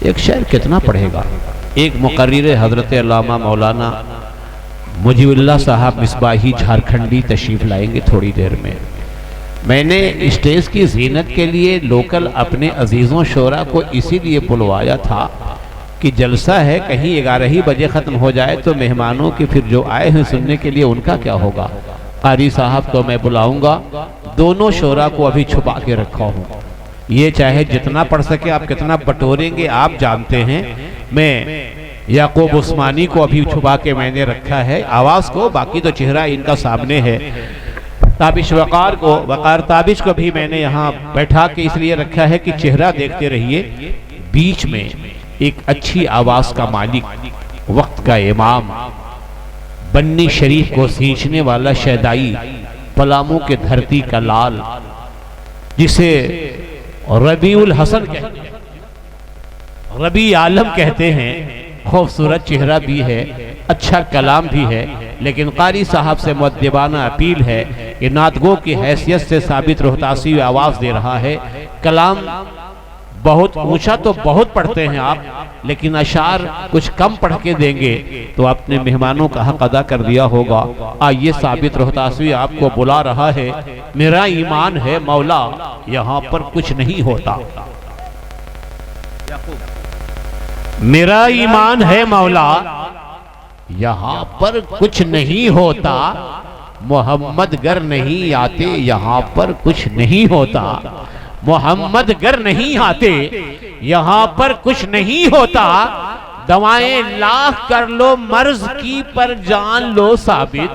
एक शेर कितना पढ़ेगा। एक मुकर्रिर हजरत अल्लामा मौलाना मुजीबुल्लाह साहब मिसबाही झारखंडी तशरीफ लाएंगे थोड़ी देर में। मैंने स्टेज की जीनत के लिए लोकल अपने अजीज़ों शोरा को इसीलिए बुलवाया था कि जलसा है, कहीं 11 ही बजे ख़त्म हो जाए तो मेहमानों के फिर जो आए हैं सुनने के लिए उनका क्या होगा। कारी साहब को मैं बुलाऊंगा, दोनों शोरा को अभी छुपा के रखा हूँ। ये चाहे जितना पढ़ सके आप कितना बटोरेंगे आप जानते हैं। मैं याकूब उस्मानी को अभी छुपा के मैंने रखा है आवाज़ को, बाकी तो चेहरा इनका सामने है। ताबिश वकार ताबिश को भी मैंने यहाँ बैठा के इसलिए रखा है कि चेहरा देखते रहिए। बीच में एक अच्छी आवाज़ का मालिक, वक्त का इमाम, बन्नी शरीफ को सींचने वाला शहदाई, पलामू के धरती का लाल, जिसे रबीउल हसन कहते हैं, रबी आलम कहते हैं। खूबसूरत चेहरा भी है, अच्छा कलाम भी है, लेकिन कारी साहब से मुअद्दिबाना अपील है कि नातगो की हैसियत से साबित रोहतासी आवाज़ दे रहा है। कलाम बहुत ऊंचा तो बहुत पढ़ते हैं आप, लेकिन अशार कुछ कम पढ़ के देंगे तो अपने मेहमानों का हक अदा कर दिया होगा। आइए साबित रोहतासी आपको बुला रहा है। मेरा ईमान है मौला यहाँ पर कुछ नहीं होता, मेरा ईमान है मौला यहाँ पर कुछ नहीं होता, मोहम्मद गर नहीं आते यहाँ पर कुछ नहीं होता, मोहम्मद गर नहीं आते यहाँ पर कुछ नहीं होता। दवाएं लाख कर लो मर्ज की पर जान लो साबित,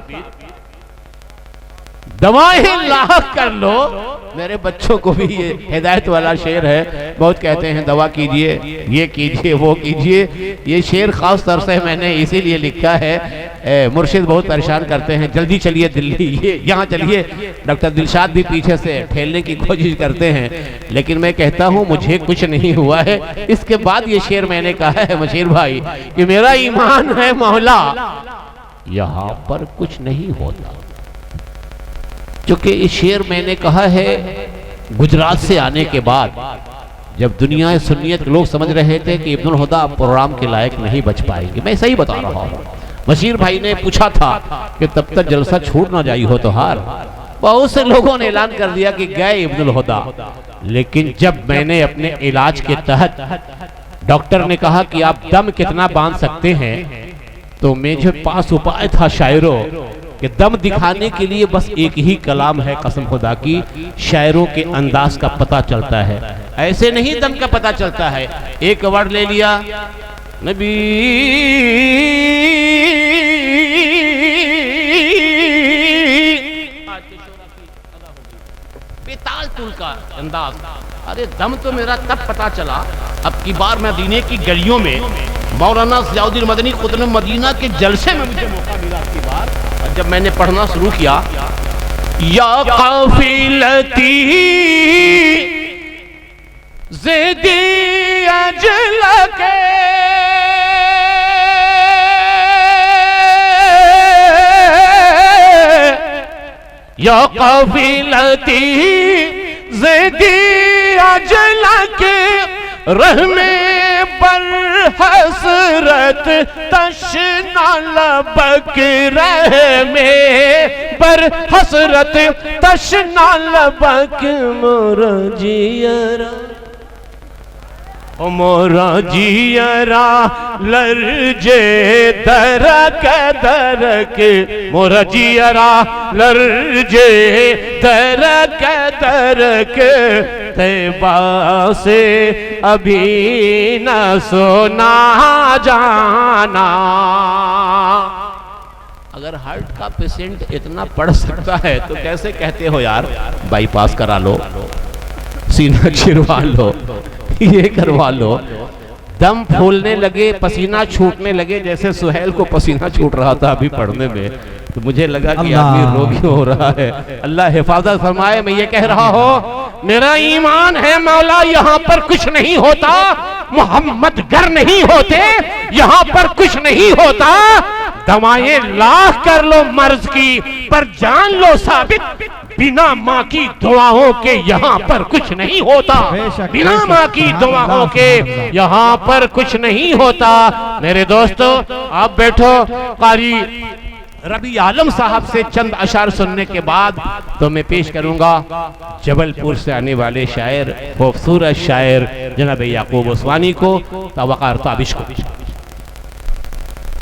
दवाएं लाख कर लो। मेरे बच्चों को भी ये हिदायत वाला शेर है, बहुत कहते हैं दवा कीजिए, ये कीजिए, वो कीजिए। ये शेर खास तौर से मैंने इसीलिए लिखा है, मुर्शिद बहुत परेशान करते हैं, जल्दी चलिए दिल्ली, ये यहाँ चलिए। डॉक्टर दिलशाद भी पीछे से ठेलने की कोशिश करते हैं, लेकिन मैं कहता हूँ मुझे कुछ नहीं हुआ है। इसके बाद ये शेर मैंने कहा है मशीर भाई कि मेरा ईमान है मौला यहाँ पर कुछ नहीं होता। क्योंकि ये शेर मैंने कहा है गुजरात से आने के बाद, जब दुनिया सुन्नियत के लोग समझ रहे थे कि इब्नुल हुदा प्रोग्राम के लायक नहीं बच पाएंगे। मैं सही बता रहा हूँ। बशीर भाई ने पूछा था कि तब तक जलसा छूट ना जाई हो तो हार। बहुत से लोगों ने ऐलान कर दिया कि गए इब्नुल हुदा, लेकिन जब मैंने अपने इलाज के तहत डॉक्टर ने कहा कि आप दम कितना बांध सकते हैं, तो मेरे पास उपाय था शायरों कि दम दिखाने के लिए बस एक ही कलाम है, कसम खुदा की, शायरों के अंदाज का पता चलता है, ऐसे नहीं दम का पता चलता है। एक वर्ड ले लिया, नबी बेताल तुल का अंदाज। अरे दम तो मेरा तब पता चला, अब की बार मदीने की गलियों में मौलाना ज़ियाउद्दीन मदनी क़ुतुब मदीना के जलसे में मुझे मौका मिला की बार, और जब मैंने पढ़ना शुरू किया, या काफिलती ज़िदी अजल के या काफिलती ज़िदी अजल के रहमे पर हसरत तशना लबक रहमे पर हसरत तशना लबक मोरा जियरा, ओ मोरा जियरा लरजे दरक दरक, मोरा जियरा लरजे दरक दरक, तैबा से अभी न सोना जाना। अगर हार्ट का पेशेंट इतना पढ़ सकता है तो कैसे कहते हो यार बाईपास करा लो, सीना चिरवा लो, ये करवा लो। दम फूलने लगे, पसीना छूटने लगे, जैसे सुहेल को पसीना छूट रहा था अभी पढ़ने में, तो मुझे लगा कि आदमी रोगी हो रहा है। अल्लाह हिफाजत फरमाए। मैं ये कह रहा हूँ मेरा ईमान है मौला यहाँ पर कुछ नहीं होता, मोहम्मद गर नहीं होते यहाँ पर कुछ नहीं होता। दवाएं लाख कर लो मर्ज की पर जान लो साबित, बिना माँ की दुआओं के यहाँ पर कुछ नहीं होता, बिना माँ की दुआओं के यहाँ पर कुछ नहीं होता। मेरे दोस्तों आप बैठो, कारी रबी आलम साहब से चंद अशार सुनने के बाद तो मैं पेश करूंगा जबलपुर से आने वाले शायर, खूबसूरत शायर जनाब याकूब उस्मानी को, तवक्कार ताबिश को।